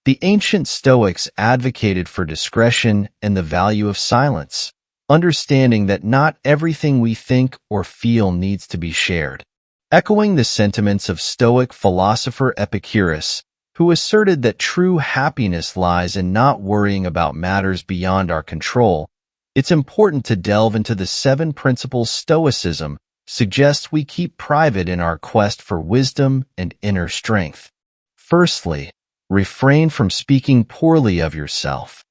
The ancient Stoics advocated for discretion and the value of silence, understanding that not everything we think or feel needs to be shared. Echoing the sentiments of Stoic philosopher Epictetus, who asserted that true happiness lies in not worrying about matters beyond our control, it's important to delve into the 7 principles Stoicism suggests we keep private in our quest for wisdom and inner strength. Firstly, refrain from speaking poorly of yourself.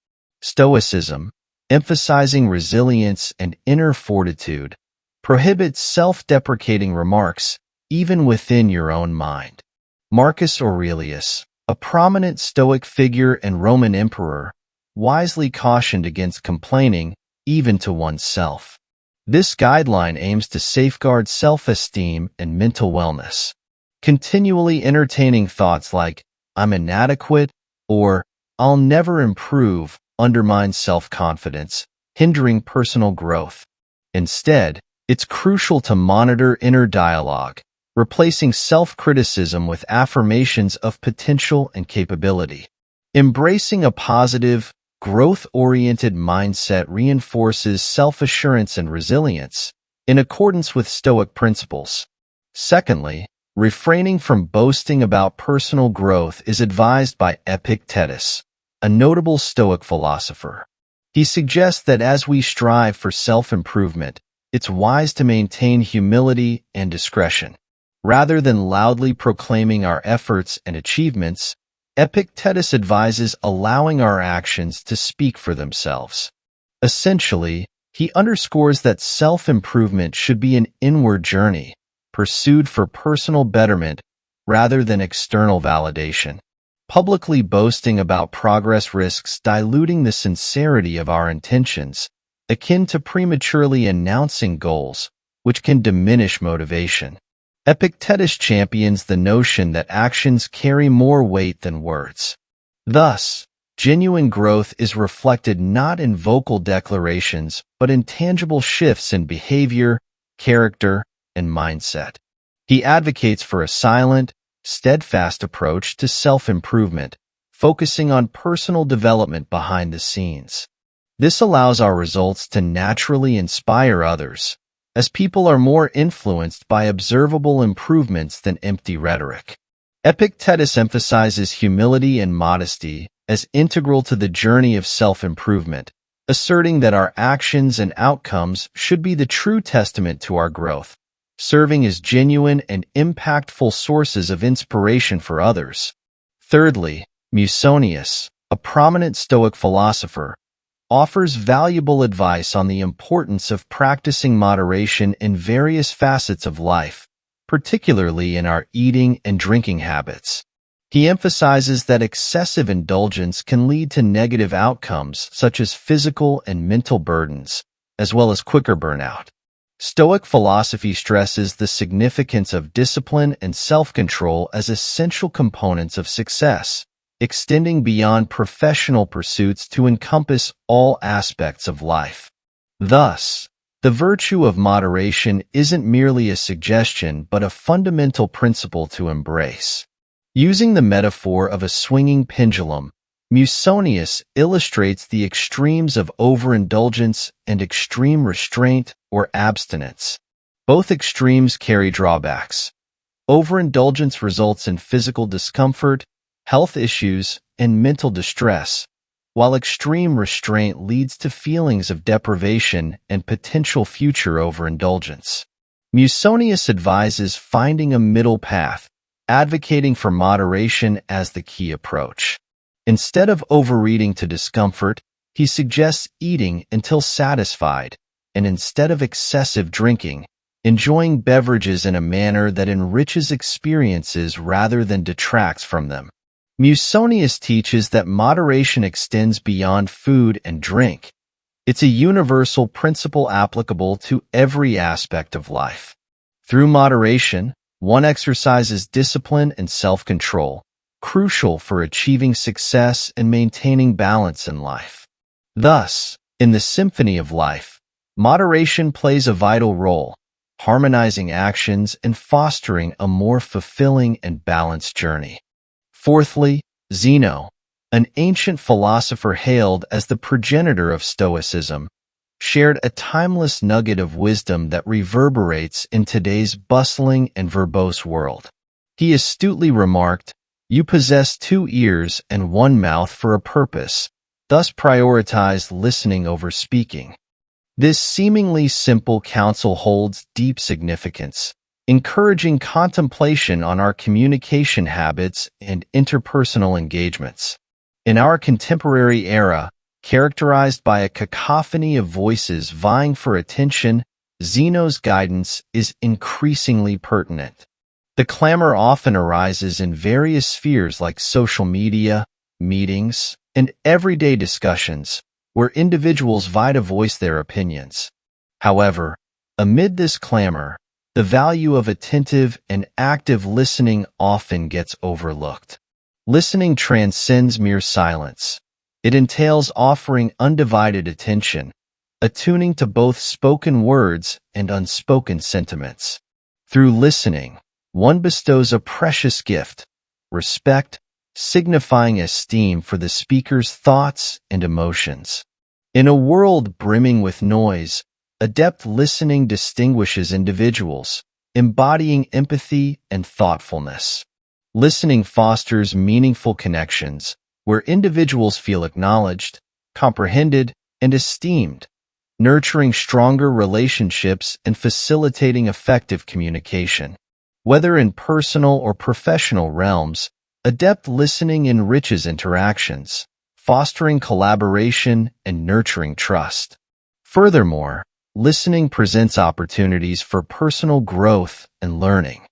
Stoicism, emphasizing resilience and inner fortitude, prohibits self-deprecating remarks even within your own mind. Marcus Aurelius, a prominent Stoic figure and Roman emperor, wisely cautioned against complaining even to oneself. This guideline aims to safeguard self-esteem and mental wellness. Continually entertaining thoughts like, "I'm inadequate," or "I'll never improve," undermines self-confidence, hindering personal growth. Instead, it's crucial to monitor inner dialogue, replacing self-criticism with affirmations of potential and capability. Embracing a positive, growth-oriented mindset reinforces self-assurance and resilience, in accordance with Stoic principles. Secondly, refraining from boasting about personal growth is advised by Epictetus, a notable Stoic philosopher. He suggests that as we strive for self-improvement, it's wise to maintain humility and discretion. Rather than loudly proclaiming our efforts and achievements, Epictetus advises allowing our actions to speak for themselves. Essentially, he underscores that self-improvement should be an inward journey, pursued for personal betterment rather than external validation. Publicly boasting about progress risks diluting the sincerity of our intentions, akin to prematurely announcing goals, which can diminish motivation. Epictetus champions the notion that actions carry more weight than words. Thus, genuine growth is reflected not in vocal declarations, but in tangible shifts in behavior, character, and mindset. He advocates for a silent, steadfast approach to self-improvement, focusing on personal development behind the scenes. This allows our results to naturally inspire others, as people are more influenced by observable improvements than empty rhetoric. Epictetus emphasizes humility and modesty as integral to the journey of self-improvement, asserting that our actions and outcomes should be the true testament to our growth, serving as genuine and impactful sources of inspiration for others. Thirdly, Musonius, a prominent Stoic philosopher, offers valuable advice on the importance of practicing moderation in various facets of life, particularly in our eating and drinking habits. He emphasizes that excessive indulgence can lead to negative outcomes such as physical and mental burdens, as well as quicker burnout. Stoic philosophy stresses the significance of discipline and self-control as essential components of success, extending beyond professional pursuits to encompass all aspects of life. Thus, the virtue of moderation isn't merely a suggestion but a fundamental principle to embrace. Using the metaphor of a swinging pendulum, Musonius illustrates the extremes of overindulgence and extreme restraint or abstinence. Both extremes carry drawbacks. Overindulgence results in physical discomfort, health issues, and mental distress, while extreme restraint leads to feelings of deprivation and potential future overindulgence. Musonius advises finding a middle path, advocating for moderation as the key approach. Instead of overeating to discomfort, he suggests eating until satisfied, and instead of excessive drinking, enjoying beverages in a manner that enriches experiences rather than detracts from them. Musonius teaches that moderation extends beyond food and drink. It's a universal principle applicable to every aspect of life. Through moderation, one exercises discipline and self-control, crucial for achieving success and maintaining balance in life. Thus, in the symphony of life, moderation plays a vital role, harmonizing actions and fostering a more fulfilling and balanced journey. Fourthly, Zeno, an ancient philosopher hailed as the progenitor of Stoicism, shared a timeless nugget of wisdom that reverberates in today's bustling and verbose world. He astutely remarked, "You possess 2 ears and 1 mouth for a purpose, thus prioritize listening over speaking." This seemingly simple counsel holds deep significance, encouraging contemplation on our communication habits and interpersonal engagements. In our contemporary era, characterized by a cacophony of voices vying for attention, Zeno's guidance is increasingly pertinent. The clamor often arises in various spheres like social media, meetings, and everyday discussions, where individuals vie to voice their opinions. However, amid this clamor, the value of attentive and active listening often gets overlooked. Listening transcends mere silence. It entails offering undivided attention, attuning to both spoken words and unspoken sentiments. Through listening, one bestows a precious gift, respect, signifying esteem for the speaker's thoughts and emotions. In a world brimming with noise, adept listening distinguishes individuals, embodying empathy and thoughtfulness. Listening fosters meaningful connections, where individuals feel acknowledged, comprehended, and esteemed, nurturing stronger relationships and facilitating effective communication. Whether in personal or professional realms, adept listening enriches interactions, fostering collaboration and nurturing trust. Furthermore, listening presents opportunities for personal growth and learning.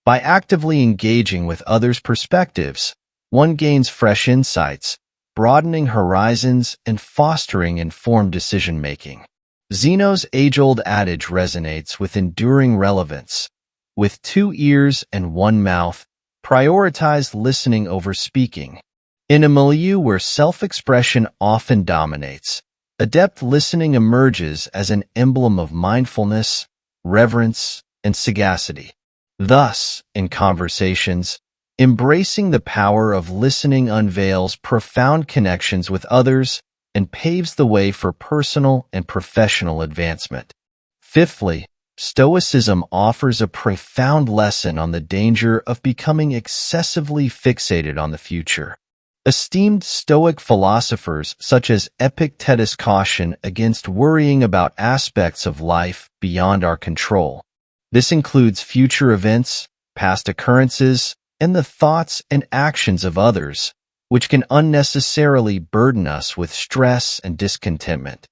By actively engaging with others' perspectives, one gains fresh insights, broadening horizons and fostering informed decision-making. Zeno's age-old adage resonates with enduring relevance. With 2 ears and 1 mouth, prioritize listening over speaking. In a milieu where self-expression often dominates, adept listening emerges as an emblem of mindfulness, reverence, and sagacity. Thus, in conversations, embracing the power of listening unveils profound connections with others and paves the way for personal and professional advancement. Fifthly, Stoicism offers a profound lesson on the danger of becoming excessively fixated on the future. Esteemed Stoic philosophers such as Epictetus caution against worrying about aspects of life beyond our control. This includes future events, past occurrences, and the thoughts and actions of others, which can unnecessarily burden us with stress and discontentment.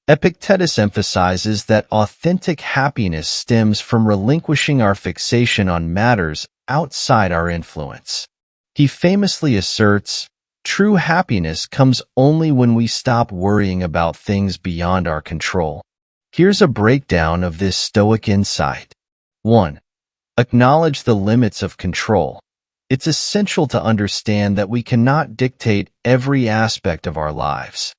Epictetus emphasizes that authentic happiness stems from relinquishing our fixation on matters outside our influence. He famously asserts, "True happiness comes only when we stop worrying about things beyond our control." Here's a breakdown of this Stoic insight. 1. Acknowledge the limits of control. It's essential to understand that we cannot dictate every aspect of our lives.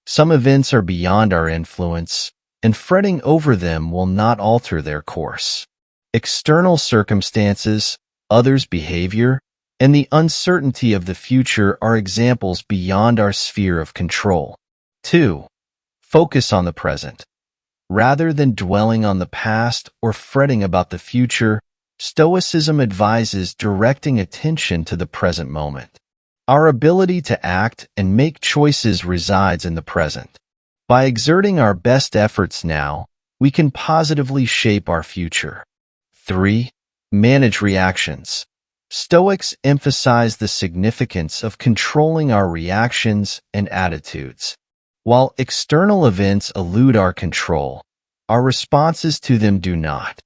Some events are beyond our influence, and fretting over them will not alter their course. External circumstances, others' behavior, and the uncertainty of the future are examples beyond our sphere of control. 2. Focus on the present. Rather than dwelling on the past or fretting about the future, Stoicism advises directing attention to the present moment. Our ability to act and make choices resides in the present. By exerting our best efforts now, we can positively shape our future. 3. Manage reactions. Stoics emphasize the significance of controlling our reactions and attitudes. While external events elude our control, our responses to them do not.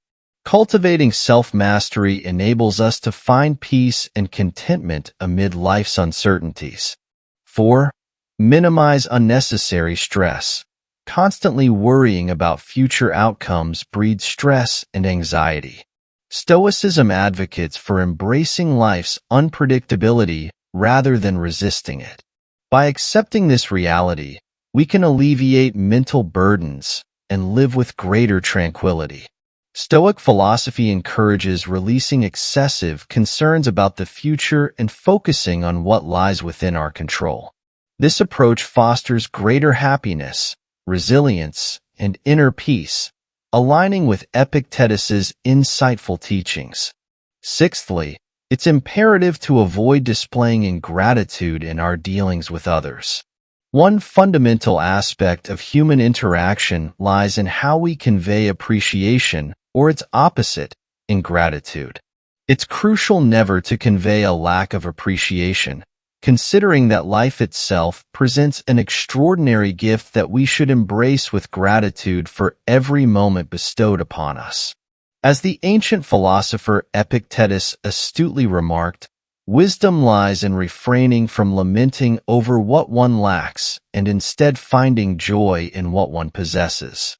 Cultivating self-mastery enables us to find peace and contentment amid life's uncertainties. 4. Minimize unnecessary stress. Constantly worrying about future outcomes breeds stress and anxiety. Stoicism advocates for embracing life's unpredictability rather than resisting it. By accepting this reality, we can alleviate mental burdens and live with greater tranquility. Stoic philosophy encourages releasing excessive concerns about the future and focusing on what lies within our control. This approach fosters greater happiness, resilience, and inner peace, aligning with Epictetus's insightful teachings. Sixthly, it's imperative to avoid displaying ingratitude in our dealings with others. One fundamental aspect of human interaction lies in how we convey appreciation, or its opposite, ingratitude. It's crucial never to convey a lack of appreciation, considering that life itself presents an extraordinary gift that we should embrace with gratitude for every moment bestowed upon us. As the ancient philosopher Epictetus astutely remarked, wisdom lies in refraining from lamenting over what one lacks and instead finding joy in what one possesses.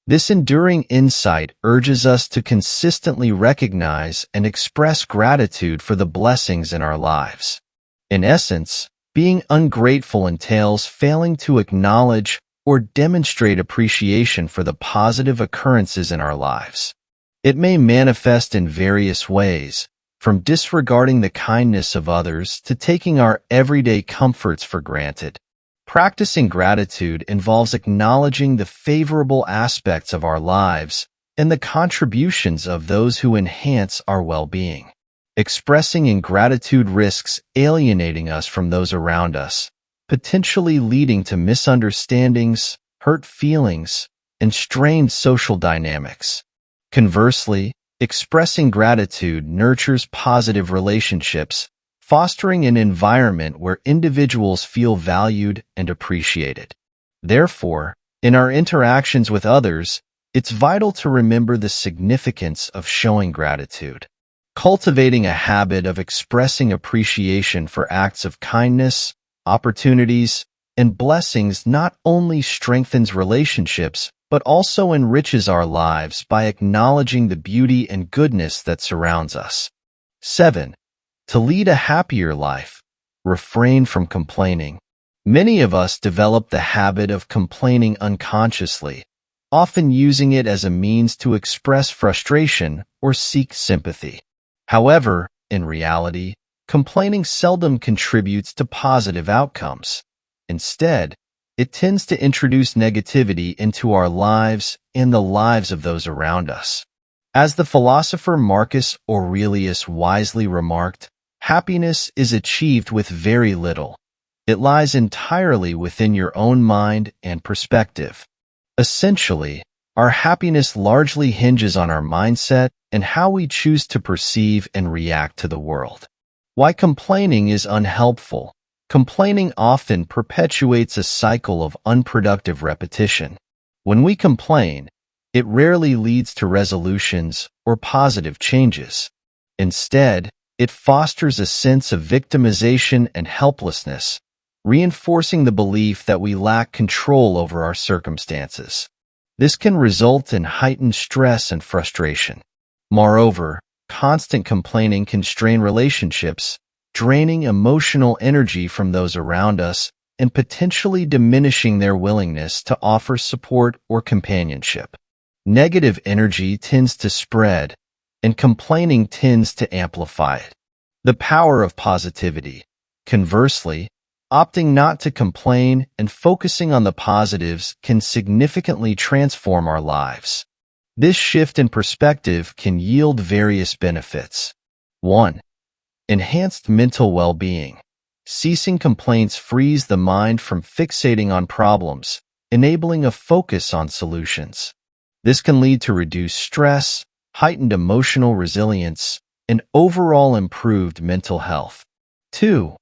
This enduring insight urges us to consistently recognize and express gratitude for the blessings in our lives. In essence, being ungrateful entails failing to acknowledge or demonstrate appreciation for the positive occurrences in our lives. It may manifest in various ways, from disregarding the kindness of others to taking our everyday comforts for granted. Practicing gratitude involves acknowledging the favorable aspects of our lives and the contributions of those who enhance our well-being. Expressing ingratitude risks alienating us from those around us, potentially leading to misunderstandings, hurt feelings, and strained social dynamics. Conversely, expressing gratitude nurtures positive relationships, fostering an environment where individuals feel valued and appreciated. Therefore, in our interactions with others, it's vital to remember the significance of showing gratitude. Cultivating a habit of expressing appreciation for acts of kindness, opportunities, and blessings not only strengthens relationships, but also enriches our lives by acknowledging the beauty and goodness that surrounds us. 7. To lead a happier life, refrain from complaining. Many of us develop the habit of complaining unconsciously, often using it as a means to express frustration or seek sympathy. However, in reality, complaining seldom contributes to positive outcomes. Instead, it tends to introduce negativity into our lives and the lives of those around us. As the philosopher Marcus Aurelius wisely remarked, happiness is achieved with very little. It lies entirely within your own mind and perspective. Essentially, our happiness largely hinges on our mindset and how we choose to perceive and react to the world. Why complaining is unhelpful. Complaining often perpetuates a cycle of unproductive repetition. When we complain, it rarely leads to resolutions or positive changes. Instead, it fosters a sense of victimization and helplessness, reinforcing the belief that we lack control over our circumstances. This can result in heightened stress and frustration. Moreover, constant complaining can strain relationships, draining emotional energy from those around us and potentially diminishing their willingness to offer support or companionship. Negative energy tends to spread, and complaining tends to amplify it. The power of positivity. Conversely, opting not to complain and focusing on the positives can significantly transform our lives. This shift in perspective can yield various benefits. 1. Enhanced mental well-being. Ceasing complaints frees the mind from fixating on problems, enabling a focus on solutions. This can lead to reduced stress, heightened emotional resilience, and overall improved mental health. 2.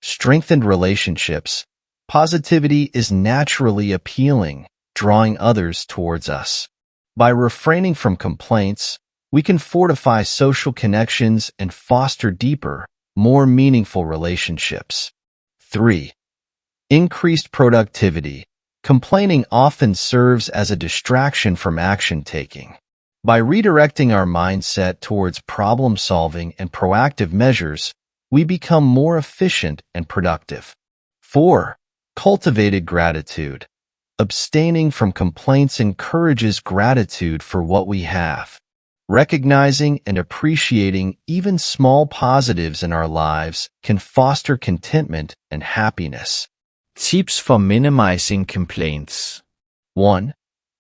Strengthened relationships. Positivity is naturally appealing, drawing others towards us. By refraining from complaints, we can fortify social connections and foster deeper, more meaningful relationships. 3. Increased productivity. Complaining often serves as a distraction from action-taking. By redirecting our mindset towards problem-solving and proactive measures, we become more efficient and productive. 4. Cultivated gratitude. Abstaining from complaints encourages gratitude for what we have. Recognizing and appreciating even small positives in our lives can foster contentment and happiness. Tips for minimizing complaints. 1.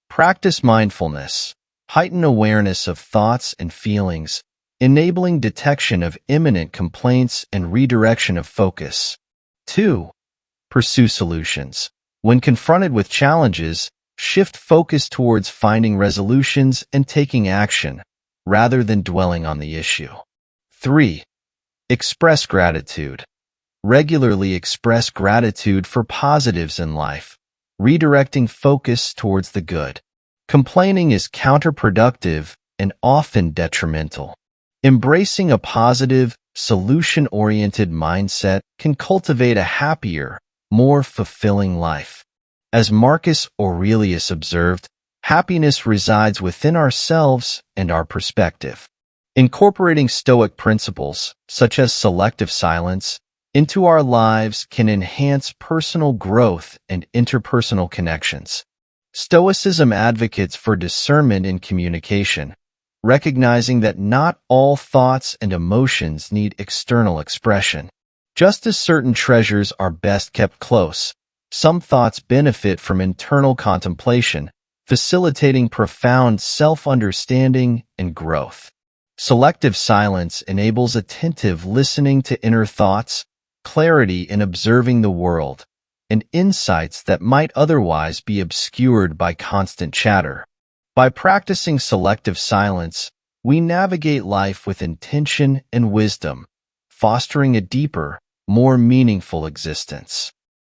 Practice mindfulness. Heighten awareness of thoughts and feelings, enabling detection of imminent complaints and redirection of focus. 2. Pursue solutions. When confronted with challenges, shift focus towards finding resolutions and taking action, rather than dwelling on the issue. 3. Express gratitude. Regularly express gratitude for positives in life, redirecting focus towards the good. Complaining is counterproductive and often detrimental. Embracing a positive, solution-oriented mindset can cultivate a happier, more fulfilling life. As Marcus Aurelius observed, happiness resides within ourselves and our perspective. Incorporating Stoic principles, such as selective silence, into our lives can enhance personal growth and interpersonal connections. Stoicism advocates for discernment in communication, recognizing that not all thoughts and emotions need external expression. Just as certain treasures are best kept close, some thoughts benefit from internal contemplation, facilitating profound self-understanding and growth. Selective silence enables attentive listening to inner thoughts, clarity in observing the world, and insights that might otherwise be obscured by constant chatter. By practicing selective silence, we navigate life with intention and wisdom, fostering a deeper, more meaningful existence.